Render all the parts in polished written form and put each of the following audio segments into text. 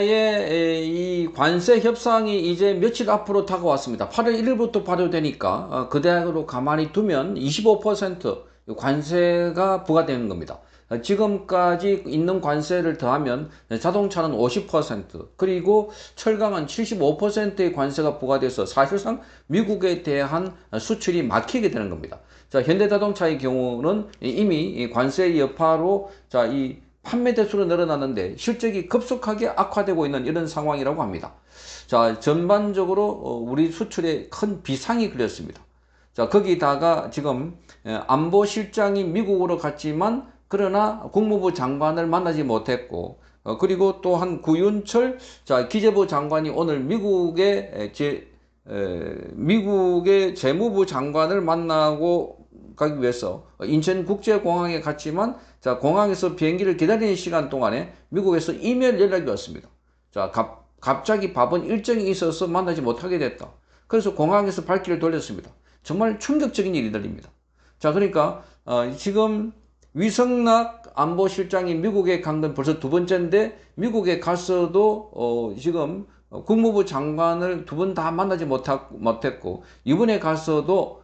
이 관세 협상이 이제 며칠 앞으로 다가왔습니다. 8월 1일부터 발효되니까 그대로 가만히 두면 25% 관세가 부과되는 겁니다. 지금까지 있는 관세를 더하면 자동차는 50%, 그리고 철강은 75%의 관세가 부과돼서 사실상 미국에 대한 수출이 막히게 되는 겁니다. 자, 현대자동차의 경우는 이미 관세 여파로 이 판매 대수로 늘어났는데 실적이 급속하게 악화되고 있는 이런 상황이라고 합니다. 자, 전반적으로 우리 수출에 큰 비상이 걸렸습니다. 자, 거기다가 지금 안보실장이 미국으로 갔지만 그러나 국무부 장관을 만나지 못했고, 그리고 또한 구윤철 기재부 장관이 오늘 미국의 재무부 장관을 만나고 가기 위해서 인천국제공항에 갔지만, 자, 공항에서 비행기를 기다리는 시간 동안에 미국에서 이메일 연락이 왔습니다. 자, 갑자기 바쁜 일정이 있어서 만나지 못하게 됐다. 그래서 공항에서 발길을 돌렸습니다. 정말 충격적인 일들입니다. 자, 그러니까 지금 위성락 안보실장이 미국에 간 건 벌써 두 번째인데, 미국에 가서도 지금 국무부 장관을 두 번 다 만나지 못했고, 이번에 가서도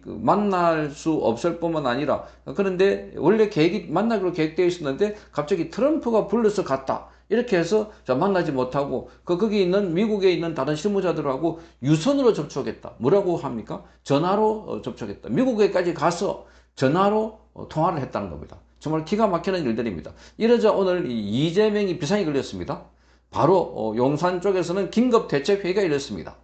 만날 수 없을 뿐만 아니라, 그런데 원래 만나기로 계획되어 있었는데 갑자기 트럼프가 불러서 갔다, 이렇게 해서 만나지 못하고 거기 있는 미국에 있는 다른 실무자들하고 유선으로 접촉했다. 뭐라고 합니까? 전화로 접촉했다. 미국에까지 가서 전화로 통화를 했다는 겁니다. 정말 기가 막히는 일들입니다. 이러자 오늘 이재명이 비상이 걸렸습니다. 바로 용산 쪽에서는 긴급대책회의가 열렸습니다.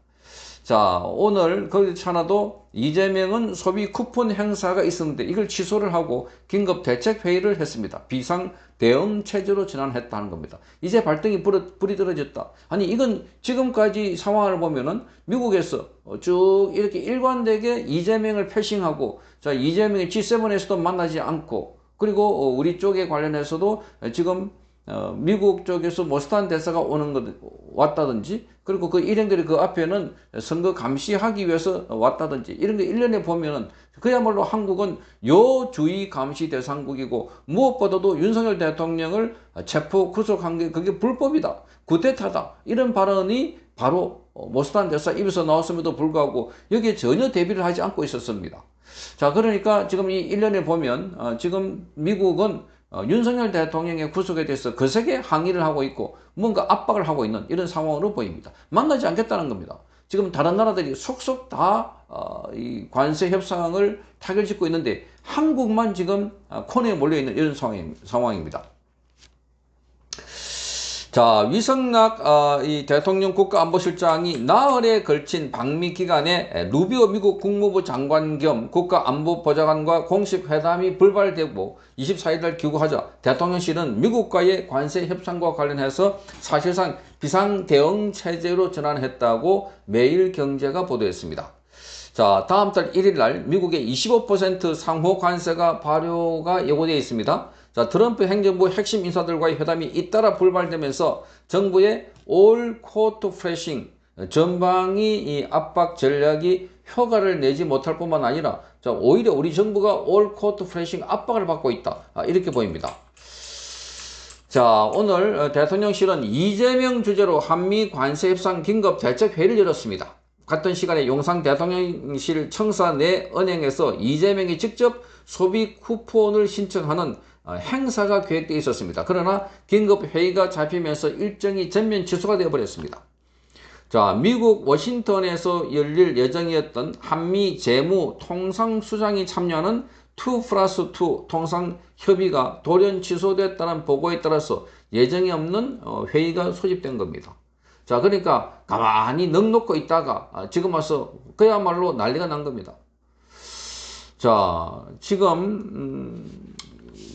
자, 오늘 그렇지 않아도 이재명은 소비 쿠폰 행사가 있었는데 이걸 취소를 하고 긴급대책회의를 했습니다. 비상 대응 체제로 전환했다는 겁니다. 이제 발등이 불이 떨어졌다. 아니, 이건 지금까지 상황을 보면은 미국에서 쭉 이렇게 일관되게 이재명을 패싱하고, 자, 이재명이 G7에서도 만나지 않고, 그리고 우리 쪽에 관련해서도 지금 미국 쪽에서 모스탄 대사가 왔다든지, 그리고 그 일행들이 그 앞에는 선거 감시하기 위해서 왔다든지, 이런 거 1년에 보면은 그야말로 한국은 요주의 감시 대상국이고, 무엇보다도 윤석열 대통령을 체포 구속한 게 그게 불법이다, 쿠데타다, 이런 발언이 바로 모스탄 대사 입에서 나왔음에도 불구하고 여기에 전혀 대비를 하지 않고 있었습니다. 자, 그러니까 지금 이 1년에 보면 지금 미국은 윤석열 대통령의 구속에 대해서 거세게 항의를 하고 있고 뭔가 압박을 하고 있는 이런 상황으로 보입니다. 만나지 않겠다는 겁니다. 지금 다른 나라들이 속속 다 이 관세 협상을 타결짓고 있는데 한국만 지금 코너에 몰려있는 이런 상황입니다. 자, 위성락 이 대통령 국가안보실장이 나흘에 걸친 방미 기간에 루비오 미국 국무부 장관 겸 국가안보보좌관과 공식 회담이 불발되고 24일 귀국하자 대통령실은 미국과의 관세 협상과 관련해서 사실상 비상대응 체제로 전환했다고 매일경제가 보도했습니다. 자, 다음 달 1일 날 미국의 25% 상호 관세가 발효가 예고되어 있습니다. 자, 트럼프 행정부 핵심 인사들과의 회담이 잇따라 불발되면서 정부의 올 코트 프레싱 전방위 이 압박 전략이 효과를 내지 못할 뿐만 아니라, 자, 오히려 우리 정부가 올 코트 프레싱 압박을 받고 있다, 이렇게 보입니다. 자, 오늘 대통령실은 이재명 주재로 한미 관세 협상 긴급 대책 회의를 열었습니다. 같은 시간에 용산 대통령실 청사 내 은행에서 이재명이 직접 소비 쿠폰을 신청하는 행사가 계획되어 있었습니다. 그러나 긴급 회의가 잡히면서 일정이 전면 취소가 되어버렸습니다. 자, 미국 워싱턴에서 열릴 예정이었던 한미 재무 통상수장이 참여하는 2+2 통상협의가 돌연 취소됐다는 보고에 따라서 예정이 없는 회의가 소집된 겁니다. 자, 그러니까 가만히 넋놓고 있다가 지금 와서 그야말로 난리가 난 겁니다. 자, 지금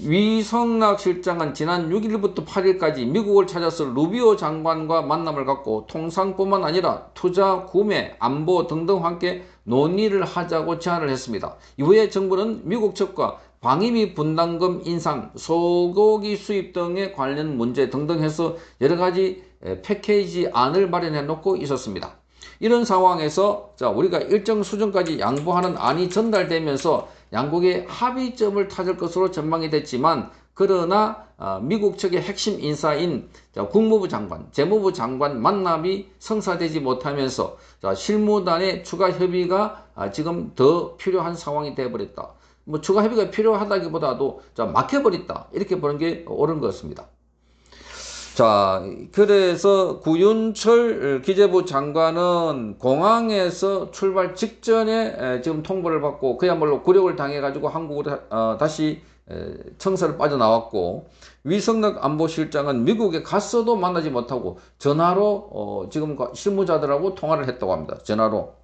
위성락 실장은 지난 6일부터 8일까지 미국을 찾아서 루비오 장관과 만남을 갖고 통상뿐만 아니라 투자, 구매, 안보 등등 함께 논의를 하자고 제안을 했습니다. 이후에 정부는 미국 측과 방위비 분담금 인상, 소고기 수입 등에 관련 문제 등등 해서 여러 가지 패키지 안을 마련해 놓고 있었습니다. 이런 상황에서 우리가 일정 수준까지 양보하는 안이 전달되면서 양국의 합의점을 찾을 것으로 전망이 됐지만 그러나 미국 측의 핵심 인사인 국무부 장관, 재무부 장관 만남이 성사되지 못하면서 실무단의 추가 협의가 지금 더 필요한 상황이 되어버렸다. 뭐 추가 협의가 필요하다기보다도 막혀버렸다. 이렇게 보는 게 옳은 것 같습니다. 자, 그래서 구윤철 기재부 장관은 공항에서 출발 직전에 지금 통보를 받고 그야말로 굴욕을 당해가지고 한국으로 다시 청사를 빠져나왔고, 위성락 안보실장은 미국에 갔어도 만나지 못하고 전화로 지금 실무자들하고 통화를 했다고 합니다. 전화로.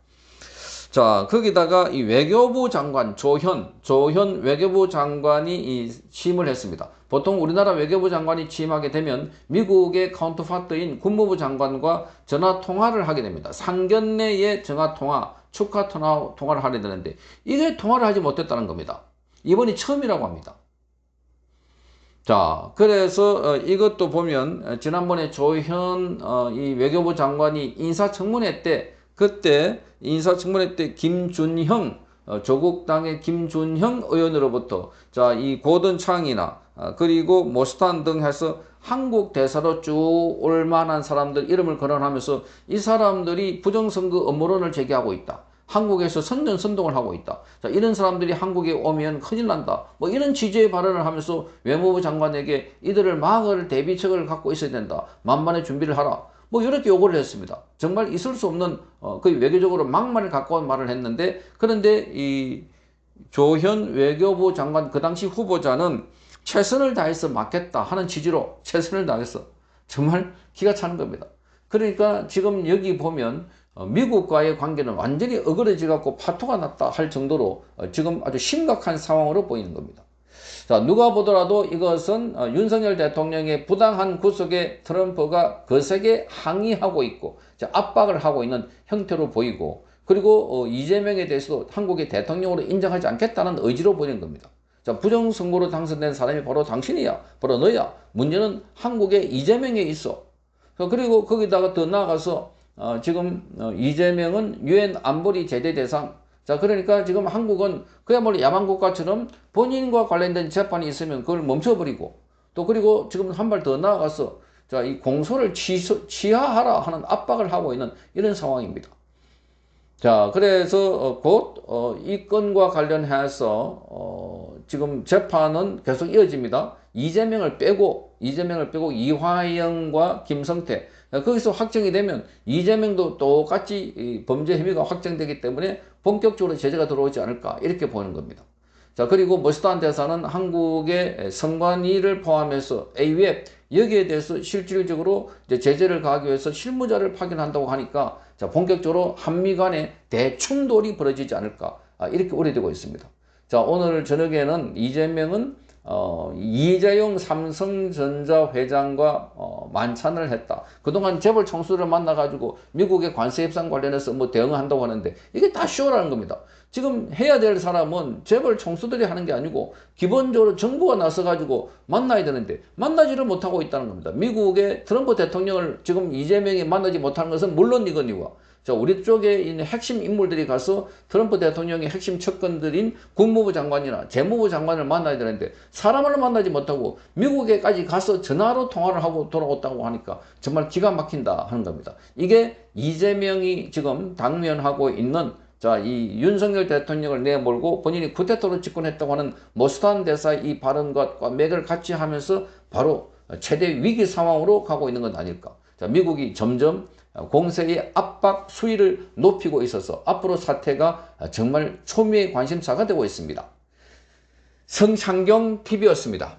자, 거기다가 이 외교부 장관 조현 외교부 장관이 취임을 했습니다. 보통 우리나라 외교부 장관이 취임하게 되면 미국의 카운터파트인 국무부 장관과 전화 통화를 하게 됩니다. 상견례의 전화 통화, 축하 통화를 하게 되는데 이게 통화를 하지 못했다는 겁니다. 이번이 처음이라고 합니다. 자, 그래서 이것도 보면 지난번에 조현 이 외교부 장관이 인사청문회 때, 그때 인사청문회 때 김준형 조국당의 김준형 의원으로부터 이 고든 창이나 그리고 모스탄 등 해서 한국 대사로 쭉 올 만한 사람들 이름을 거론하면서 이 사람들이 부정선거 음모론을 제기하고 있다. 한국에서 선전선동을 하고 있다. 자, 이런 사람들이 한국에 오면 큰일 난다. 뭐 이런 취지의 발언을 하면서 외무부 장관에게 이들을 막을 대비책을 갖고 있어야 된다. 만반의 준비를 하라. 뭐 이렇게 요구를 했습니다. 정말 있을 수 없는 거의 외교적으로 막말을 가까운 말을 했는데, 그런데 이 조현 외교부 장관 그 당시 후보자는 최선을 다해서 막겠다 하는 취지로 최선을 다해서 정말 기가 차는 겁니다. 그러니까 지금 여기 보면 미국과의 관계는 완전히 어그러져 갖고 파토가 났다 할 정도로 지금 아주 심각한 상황으로 보이는 겁니다. 자, 누가 보더라도 이것은 윤석열 대통령의 부당한 구속에 트럼프가 거세게 항의하고 있고 압박을 하고 있는 형태로 보이고, 그리고 이재명에 대해서도 한국의 대통령으로 인정하지 않겠다는 의지로 보이는 겁니다. 자, 부정선거로 당선된 사람이 바로 당신이야, 바로 너야. 문제는 한국에 이재명에 있어. 그리고 거기다가 더 나아가서 지금 이재명은 유엔 안보리 제재 대상. 자, 그러니까 지금 한국은 그야말로 야만국가처럼 본인과 관련된 재판이 있으면 그걸 멈춰버리고, 또 그리고 지금 한 발 더 나아가서 이 공소를 취하하라 하는 압박을 하고 있는 이런 상황입니다. 자, 그래서 곧 이 건과 관련해서 지금 재판은 계속 이어집니다. 이재명을 빼고 이화영과 김성태, 거기서 확정이 되면 이재명도 똑같이 범죄 혐의가 확정되기 때문에 본격적으로 제재가 들어오지 않을까 이렇게 보는 겁니다. 자, 그리고 모스탄 대사는 한국의 선관위를 포함해서 AWF 여기에 대해서 실질적으로 제재를 가하기 위해서 실무자를 파견한다고 하니까 본격적으로 한미 간의 대충돌이 벌어지지 않을까 이렇게 우려되고 있습니다. 자, 오늘 저녁에는 이재명은 이재용 삼성전자 회장과 만찬을 했다. 그동안 재벌 총수를 만나가지고 미국의 관세 협상 관련해서 뭐 대응한다고 하는데 이게 다 쇼라는 겁니다. 지금 해야 될 사람은 재벌 총수들이 하는 게 아니고 기본적으로 정부가 나서가지고 만나야 되는데 만나지를 못하고 있다는 겁니다. 미국의 트럼프 대통령을 지금 이재명이 만나지 못하는 것은 물론이거니와, 자, 우리 쪽에 있는 핵심 인물들이 가서 트럼프 대통령의 핵심 척근들인 국무부 장관이나 재무부 장관을 만나야 되는데 사람을 만나지 못하고 미국에까지 가서 전화로 통화를 하고 돌아왔다고 하니까 정말 기가 막힌다 하는 겁니다. 이게 이재명이 지금 당면하고 있는 이 윤석열 대통령을 내몰고 본인이 쿠데타로 집권했다고 하는 모스탄 대사의 이 발언과 맥을 같이 하면서 바로 최대 위기 상황으로 가고 있는 건 아닐까. 자, 미국이 점점 공세의 압박 수위를 높이고 있어서 앞으로 사태가 정말 초미의 관심사가 되고 있습니다. 성창경 TV였습니다.